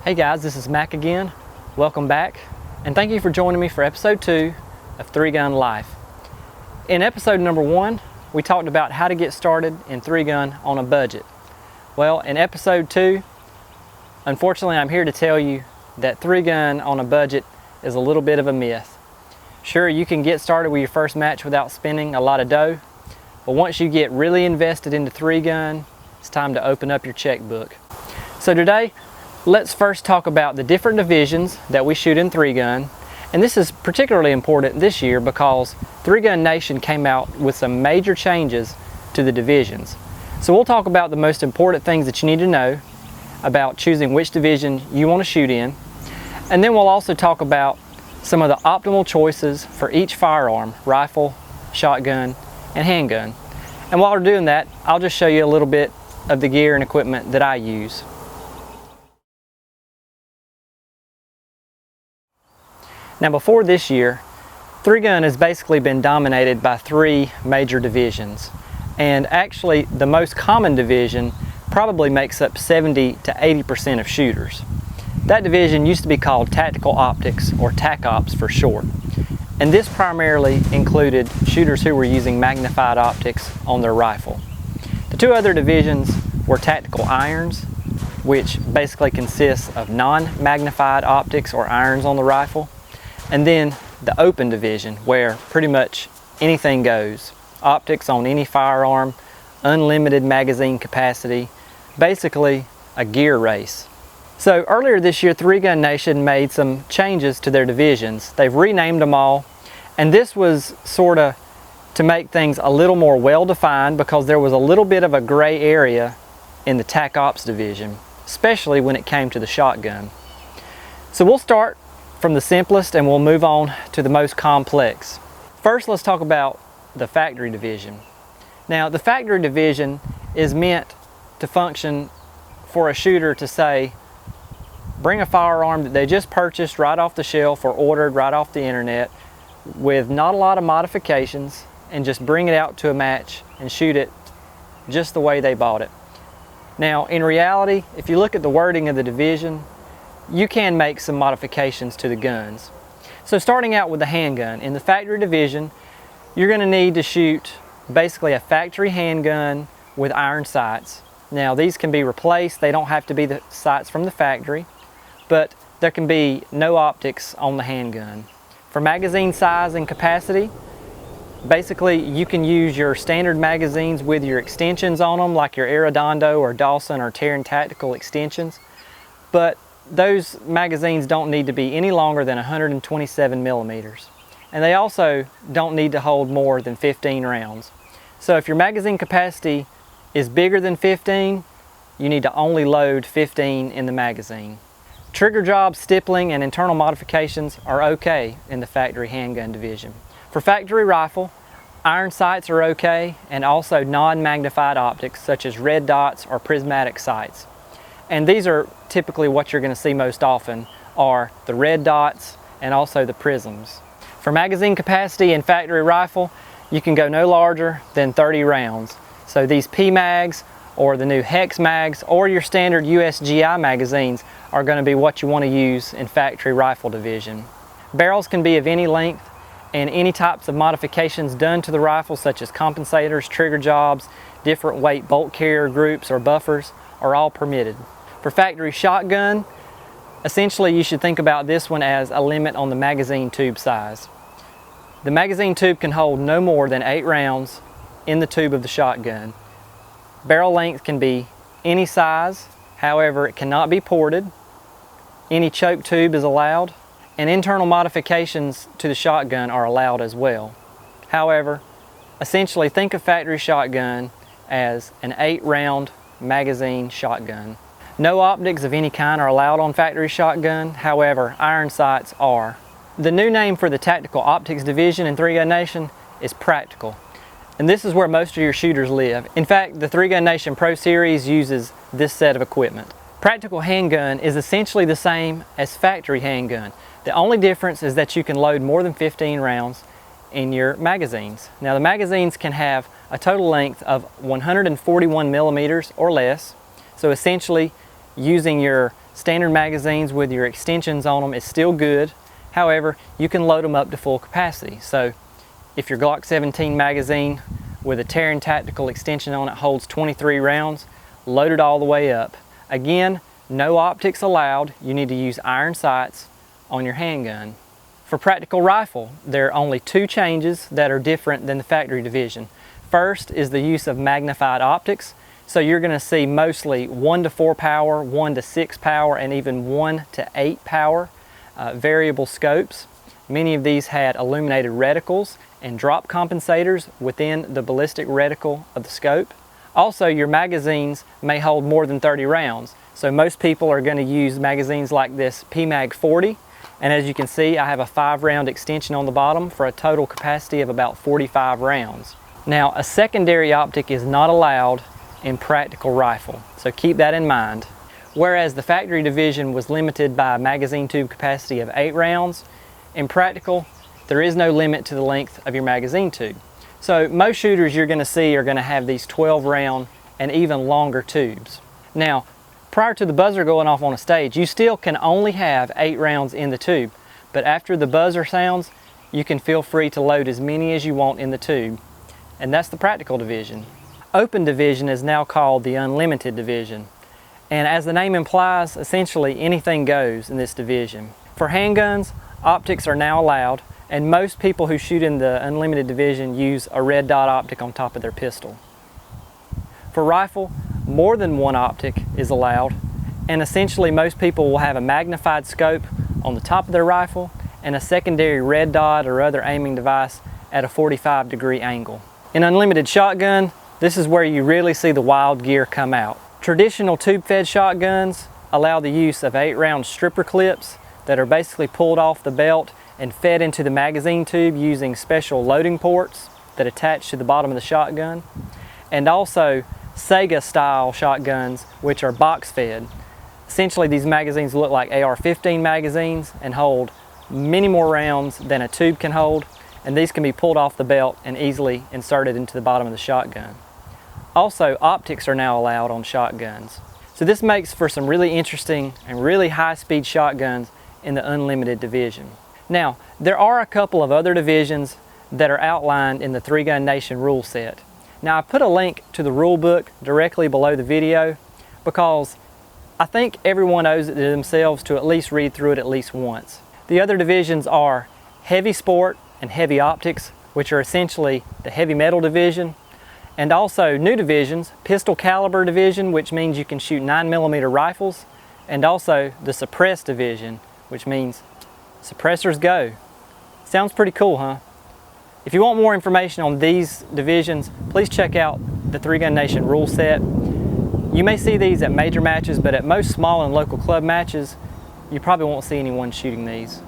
Hey guys, this is Mac again. Welcome back, and thank you for joining me for episode 2 of 3-Gun Life. In episode number 1, we talked about how to get started in 3-gun on a budget. Well, in episode 2, unfortunately I'm here to tell you that 3-gun on a budget is a little bit of a myth. Sure, you can get started with your first match without spending a lot of dough, but once you get really invested into 3-gun, it's time to open up your checkbook. So today, let's first talk about the different divisions that we shoot in 3-gun, and this is particularly important this year because 3-Gun Nation came out with some major changes to the divisions. So we'll talk about the most important things that you need to know about choosing which division you want to shoot in, and then we'll also talk about some of the optimal choices for each firearm: rifle, shotgun, and handgun. And while we're doing that, I'll just show you a little bit of the gear and equipment that I use. Now, before this year, 3-gun has basically been dominated by 3 major divisions, and actually the most common division probably makes up 70 to 80% of shooters. That division used to be called Tactical Optics, or TAC Ops for short, and this primarily included shooters who were using magnified optics on their rifle. The 2 other divisions were Tactical Irons, which basically consists of non-magnified optics or irons on the rifle, and then the open division, where pretty much anything goes. Optics on any firearm, unlimited magazine capacity, basically a gear race. So earlier this year, 3-Gun Nation made some changes to their divisions. They've renamed them all, and this was sort of to make things a little more well-defined because there was a little bit of a gray area in the TAC Ops division, especially when it came to the shotgun. So we'll start from the simplest and we'll move on to the most complex. First, let's talk about the factory division. Now, the factory division is meant to function for a shooter to say, bring a firearm that they just purchased right off the shelf or ordered right off the internet with not a lot of modifications, and just bring it out to a match and shoot it just the way they bought it. Now, in reality, if you look at the wording of the division, you can make some modifications to the guns. So starting out with the handgun, in the factory division, you're going to need to shoot basically a factory handgun with iron sights. Now, these can be replaced. They don't have to be the sights from the factory, but there can be no optics on the handgun. For magazine size and capacity, basically you can use your standard magazines with your extensions on them, like your Arredondo or Dawson or Terran Tactical extensions, but those magazines don't need to be any longer than 127 millimeters. And they also don't need to hold more than 15 rounds. So if your magazine capacity is bigger than 15, you need to only load 15 in the magazine. Trigger job, stippling, and internal modifications are okay in the factory handgun division. For factory rifle, iron sights are okay, and also non-magnified optics such as red dots or prismatic sights. And these are typically what you're going to see most often, are the red dots and also the prisms. For magazine capacity in factory rifle, you can go no larger than 30 rounds. So these P-mags or the new hex mags or your standard USGI magazines are going to be what you want to use in factory rifle division. Barrels can be of any length, and any types of modifications done to the rifle, such as compensators, trigger jobs, different weight bolt carrier groups or buffers, are all permitted. For factory shotgun, essentially you should think about this one as a limit on the magazine tube size. The magazine tube can hold no more than 8 rounds in the tube of the shotgun. Barrel length can be any size, however it cannot be ported. Any choke tube is allowed, and internal modifications to the shotgun are allowed as well. However, essentially think of factory shotgun as an 8-round magazine shotgun. No optics of any kind are allowed on factory shotgun, however, iron sights are. The new name for the Tactical Optics division in 3-Gun Nation is Practical, and this is where most of your shooters live. In fact, the 3-Gun Nation Pro Series uses this set of equipment. Practical handgun is essentially the same as factory handgun. The only difference is that you can load more than 15 rounds in your magazines. Now, the magazines can have a total length of 141 millimeters or less. So essentially, using your standard magazines with your extensions on them is still good. However, you can load them up to full capacity. So if your Glock 17 magazine with a Terran Tactical extension on it holds 23 rounds, load it all the way up. Again, no optics allowed. You need to use iron sights on your handgun. For practical rifle, there are only two changes that are different than the factory division. First is the use of magnified optics. So you're going to see mostly 1 to 4 power, 1 to 6 power, and even 1 to 8 power variable scopes. Many of these had illuminated reticles and drop compensators within the ballistic reticle of the scope. Also, your magazines may hold more than 30 rounds. So most people are going to use magazines like this PMag 40. And as you can see, I have a 5-round extension on the bottom for a total capacity of about 45 rounds. Now, a secondary optic is not allowed in practical rifle, so keep that in mind. Whereas the factory division was limited by a magazine tube capacity of 8 rounds, in practical, there is no limit to the length of your magazine tube. So most shooters you're going to see are going to have these 12-round and even longer tubes. Now, prior to the buzzer going off on a stage, you still can only have 8 rounds in the tube, but after the buzzer sounds, you can feel free to load as many as you want in the tube, and that's the practical division. Open division is now called the unlimited division. And as the name implies, essentially anything goes in this division. For handguns, optics are now allowed, and most people who shoot in the unlimited division use a red dot optic on top of their pistol. For rifle, more than one optic is allowed, and essentially most people will have a magnified scope on the top of their rifle and a secondary red dot or other aiming device at a 45-degree angle. In unlimited shotgun, this is where you really see the wild gear come out. Traditional tube-fed shotguns allow the use of 8-round stripper clips that are basically pulled off the belt and fed into the magazine tube using special loading ports that attach to the bottom of the shotgun. And also Sega-style shotguns, which are box-fed. Essentially, these magazines look like AR-15 magazines and hold many more rounds than a tube can hold, and these can be pulled off the belt and easily inserted into the bottom of the shotgun. Also, optics are now allowed on shotguns. So this makes for some really interesting and really high-speed shotguns in the unlimited division. Now, there are a couple of other divisions that are outlined in the 3-Gun Nation rule set. Now, I put a link to the rule book directly below the video because I think everyone owes it to themselves to at least read through it at least once. The other divisions are heavy sport and heavy optics, which are essentially the heavy metal division, and also new divisions, pistol caliber division, which means you can shoot 9mm rifles, and also the suppressed division, which means suppressors go. Sounds pretty cool, huh? If you want more information on these divisions, please check out the 3-Gun Nation rule set. You may see these at major matches, but at most small and local club matches, you probably won't see anyone shooting these.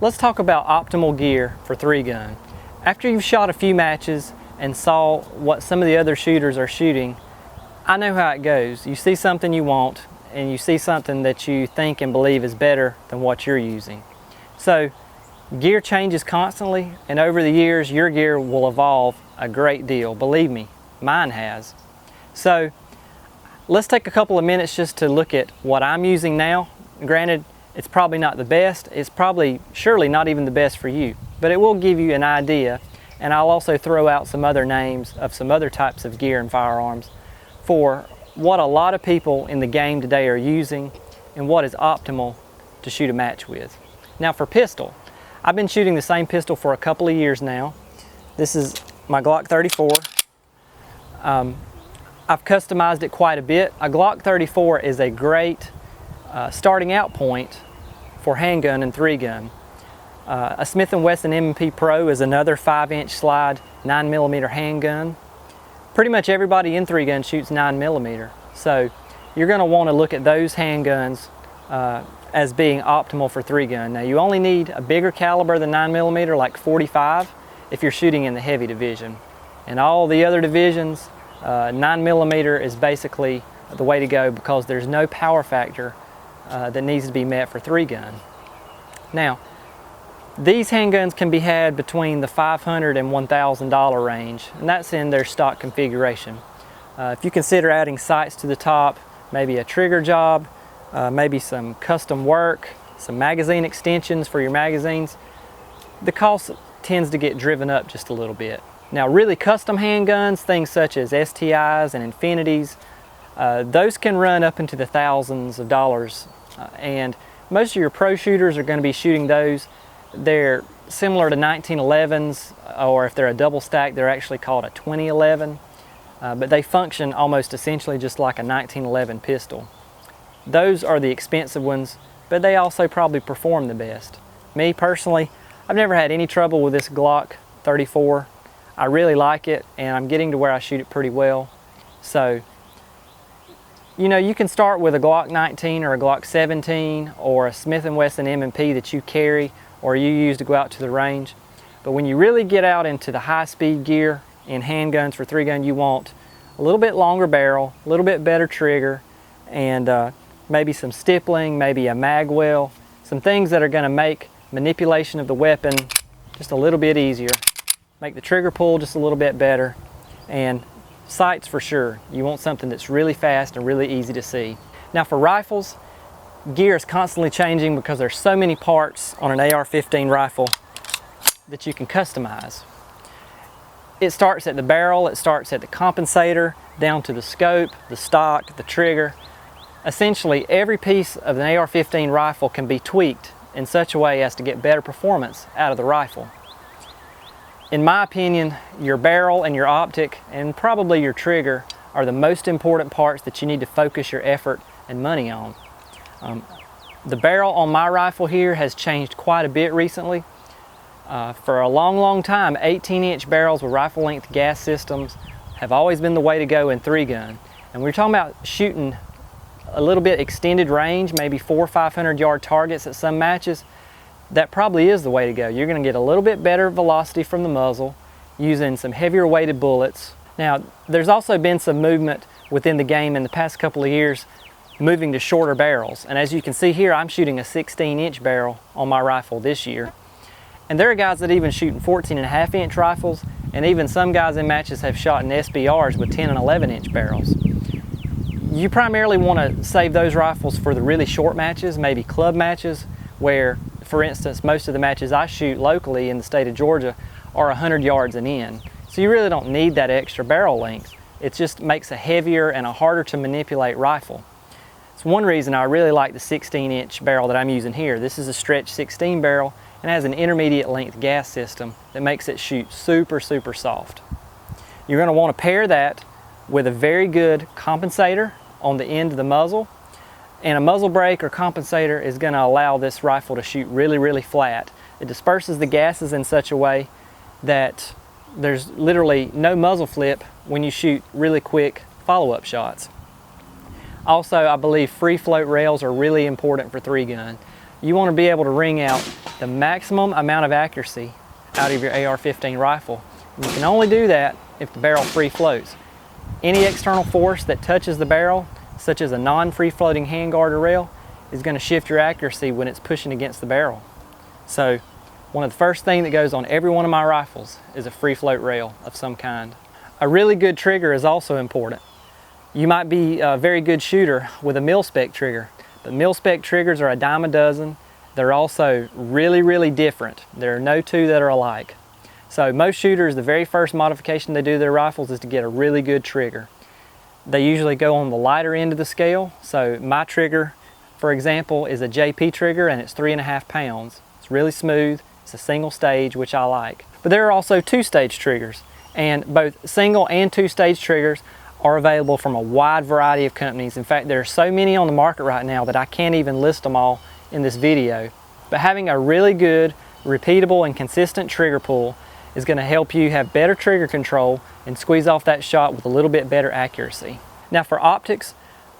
Let's talk about optimal gear for 3-gun. After you've shot a few matches and saw what some of the other shooters are shooting, I know how it goes. You see something you want, and you see something that you think and believe is better than what you're using. So gear changes constantly, and over the years your gear will evolve a great deal. Believe me, mine has. So let's take a couple of minutes just to look at what I'm using now. Granted, it's probably not the best. It's probably surely not even the best for you, but it will give you an idea, and I'll also throw out some other names of some other types of gear and firearms for what a lot of people in the game today are using and what is optimal to shoot a match with. Now for pistol, I've been shooting the same pistol for a couple of years now. This is my Glock 34. I've customized it quite a bit. A Glock 34 is a great starting out point for handgun and 3-gun. A Smith & Wesson M&P Pro is another 5-inch slide 9mm handgun. Pretty much everybody in 3-gun shoots 9mm, so you're going to want to look at those handguns as being optimal for 3-gun. Now you only need a bigger caliber than 9mm, like 45, if you're shooting in the heavy division. In all the other divisions, 9mm is basically the way to go because there's no power factor that needs to be met for 3-gun. Now, these handguns can be had between the $500 and $1,000 range, and that's in their stock configuration. If you consider adding sights to the top, maybe a trigger job, maybe some custom work, some magazine extensions for your magazines, the cost tends to get driven up just a little bit. Now really custom handguns, things such as STIs and Infinities, those can run up into the thousands of dollars, and most of your pro shooters are going to be shooting those. They're similar to 1911s, or if they're a double stack, they're actually called a 2011, but they function almost essentially just like a 1911 pistol. Those are the expensive ones, but they also probably perform the best. Me personally, I've never had any trouble with this Glock 34. I really like it, and I'm getting to where I shoot it pretty well. So, you know, you can start with a Glock 19 or a Glock 17 or a Smith & Wesson M&P that you carry or you use to go out to the range. But when you really get out into the high-speed gear in handguns for 3-gun, you want a little bit longer barrel, a little bit better trigger, and maybe some stippling, maybe a mag well, some things that are going to make manipulation of the weapon just a little bit easier, make the trigger pull just a little bit better, and sights for sure. You want something that's really fast and really easy to see. Now for rifles, gear is constantly changing because there's so many parts on an AR-15 rifle that you can customize. It starts at the barrel, it starts at the compensator, down to the scope, the stock, the trigger. Essentially every piece of an AR-15 rifle can be tweaked in such a way as to get better performance out of the rifle. In my opinion, your barrel and your optic and probably your trigger are the most important parts that you need to focus your effort and money on. The barrel on my rifle here has changed quite a bit recently. For a long time, 18-inch barrels with rifle length gas systems have always been the way to go in 3-gun. And we're talking about shooting a little bit extended range, maybe 400 or 500 yard targets at some matches. That probably is the way to go. You're going to get a little bit better velocity from the muzzle using some heavier weighted bullets. Now, there's also been some movement within the game in the past couple of years moving to shorter barrels. And as you can see here, I'm shooting a 16-inch barrel on my rifle this year. And there are guys that even shooting 14.5-inch rifles, and even some guys in matches have shot in SBRs with 10 and 11-inch barrels. You primarily want to save those rifles for the really short matches, maybe club matches, where, for instance, most of the matches I shoot locally in the state of Georgia are 100 yards and in. So you really don't need that extra barrel length. It just makes a heavier and a harder to manipulate rifle. It's one reason I really like the 16-inch barrel that I'm using here. This is a stretch 16 barrel and has an intermediate length gas system that makes it shoot super soft. You're going to want to pair that with a very good compensator on the end of the muzzle. And a muzzle brake or compensator is going to allow this rifle to shoot really flat. It disperses the gases in such a way that there's literally no muzzle flip when you shoot really quick follow-up shots. Also, I believe free float rails are really important for 3-gun. You want to be able to wring out the maximum amount of accuracy out of your AR-15 rifle. And you can only do that if the barrel free floats. Any external force that touches the barrel, such as a non-free floating handguard or rail, is going to shift your accuracy when it's pushing against the barrel. So one of the first things that goes on every one of my rifles is a free float rail of some kind. A really good trigger is also important. You might be a very good shooter with a mil-spec trigger, but mil-spec triggers are a dime a dozen. They're also really different. There are no two that are alike. So most shooters, the very first modification they do to their rifles is to get a really good trigger. They usually go on the lighter end of the scale. So my trigger, for example, is a JP trigger and it's 3.5 pounds. It's really smooth. It's a single stage, which I like. But there are also 2-stage triggers, and both single and 2-stage triggers are available from a wide variety of companies. In fact, there are so many on the market right now that I can't even list them all in this video. But having a really good, repeatable, and consistent trigger pull is going to help you have better trigger control and squeeze off that shot with a little bit better accuracy. Now for optics,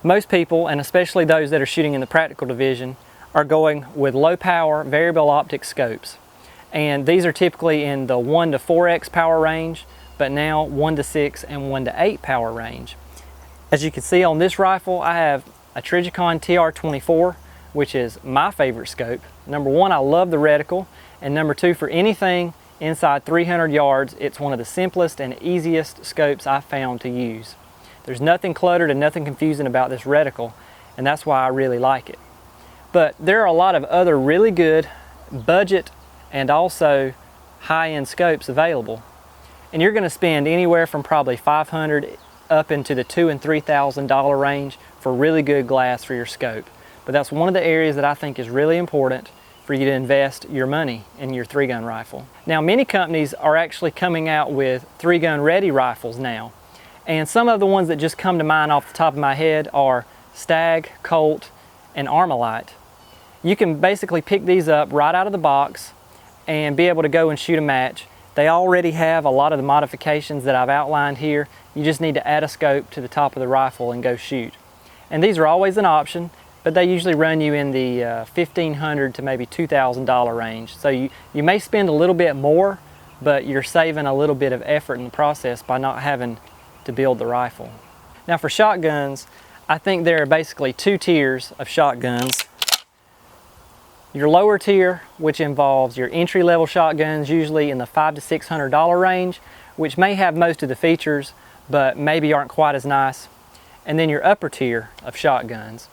most people, and especially those that are shooting in the practical division, are going with low power variable optic scopes. And these are typically in the 1 to 4x power range, but now 1 to 6 and 1 to 8 power range. As you can see on this rifle, I have a Trijicon TR24, which is my favorite scope. Number one, I love the reticle, and number two, for anything inside 300 yards, it's one of the simplest and easiest scopes I've found to use. There's nothing cluttered and nothing confusing about this reticle, and that's why I really like it. But there are a lot of other really good budget and also high-end scopes available. And you're going to spend anywhere from probably $500 up into the $2,000 and $3,000 range for really good glass for your scope. But that's one of the areas that I think is really important for you to invest your money in your 3-gun rifle. Now, many companies are actually coming out with 3-gun ready rifles now. And some of the ones that just come to mind off the top of my head are Stag, Colt, and Armalite. You can basically pick these up right out of the box and be able to go and shoot a match. They already have a lot of the modifications that I've outlined here. You just need to add a scope to the top of the rifle and go shoot. And these are always an option, but they usually run you in the $1,500 to maybe $2,000 range. So you may spend a little bit more, but you're saving a little bit of effort in the process by not having to build the rifle. Now for shotguns, I think there are basically 2 tiers of shotguns. Your lower tier, which involves your entry-level shotguns, usually in the $500 to $600 range, which may have most of the features, but maybe aren't quite as nice. And then your upper tier of shotguns.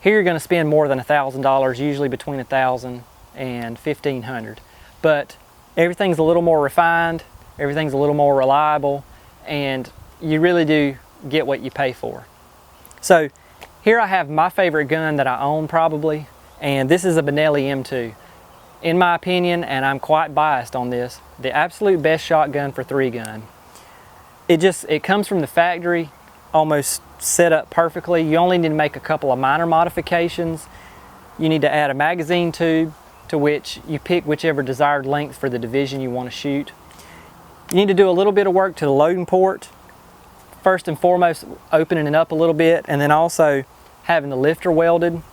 Here you're going to spend more than $1,000, usually between $1,000 and $1,500. But everything's a little more refined, everything's a little more reliable, and you really do get what you pay for. So here I have my favorite gun that I own probably, and this is a Benelli M2. In my opinion, and I'm quite biased on this, the absolute best shotgun for 3-gun. It comes from the factory, almost set up perfectly. You only need to make a couple of minor modifications. You need to add a magazine tube, to which you pick whichever desired length for the division you want to shoot. You need to do a little bit of work to the loading port. First and foremost, opening it up a little bit, and then also having the lifter welded.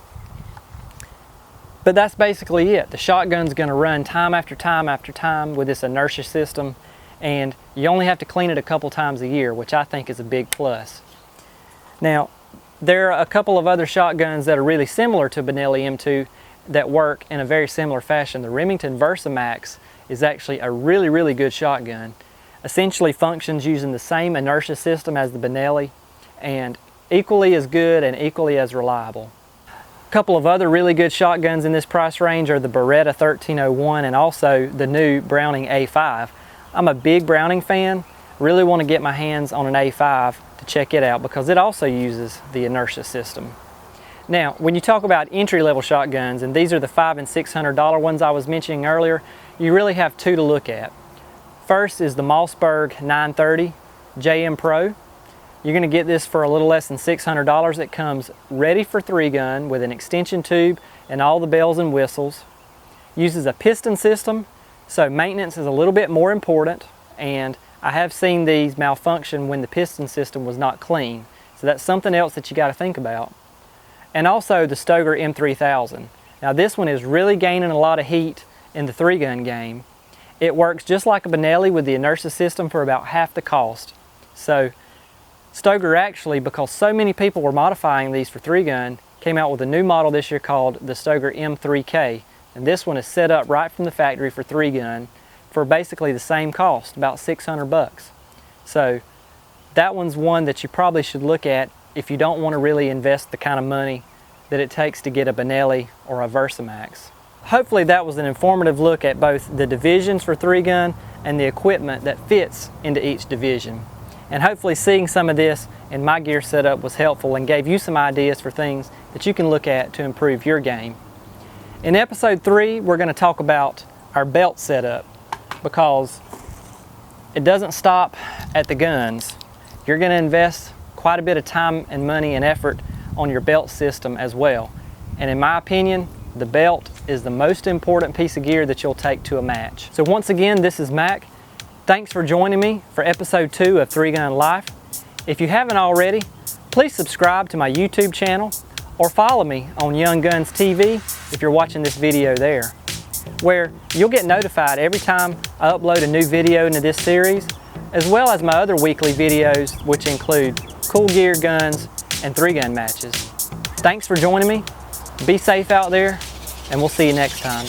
But that's basically it. The shotgun's going to run time after time after time with this inertia system, and you only have to clean it a couple times a year, which I think is a big plus. Now, there are a couple of other shotguns that are really similar to Benelli M2 that work in a very similar fashion. The Remington VersaMax is actually a really, really good shotgun. Essentially functions using the same inertia system as the Benelli, and equally as good and equally as reliable. A couple of other really good shotguns in this price range are the Beretta 1301 and also the new Browning A5. I'm a big Browning fan, really want to get my hands on an A5 to check it out because it also uses the inertia system. Now, when you talk about entry-level shotguns, and these are the $500 and $600 ones I was mentioning earlier, you really have 2 to look at. First is the Mossberg 930 JM Pro. You're going to get this for a little less than $600. It comes ready for 3-gun with an extension tube and all the bells and whistles. Uses a piston system, so maintenance is a little bit more important, and I have seen these malfunction when the piston system was not clean. So that's something else that you got to think about. And also the Stoeger M3000. Now this one is really gaining a lot of heat in the 3-gun game. It works just like a Benelli with the inertia system for about half the cost. So Stoeger actually, because so many people were modifying these for 3-gun, came out with a new model this year called the Stoeger M3K. And this one is set up right from the factory for 3-gun for basically the same cost, about $600. So that one's one that you probably should look at if you don't want to really invest the kind of money that it takes to get a Benelli or a VersaMax. Hopefully that was an informative look at both the divisions for 3-gun and the equipment that fits into each division. And hopefully seeing some of this in my gear setup was helpful and gave you some ideas for things that you can look at to improve your game. In episode 3, we're going to talk about our belt setup, because it doesn't stop at the guns. You're going to invest quite a bit of time and money and effort on your belt system as well. And in my opinion, the belt is the most important piece of gear that you'll take to a match. So once again, this is Mac. Thanks for joining me for episode 2 of 3-Gun Life. If you haven't already, please subscribe to my YouTube channel or follow me on Young Guns TV if you're watching this video there, where you'll get notified every time I upload a new video into this series, as well as my other weekly videos, which include cool gear, guns, and 3-gun matches. Thanks for joining me. Be safe out there, and we'll see you next time.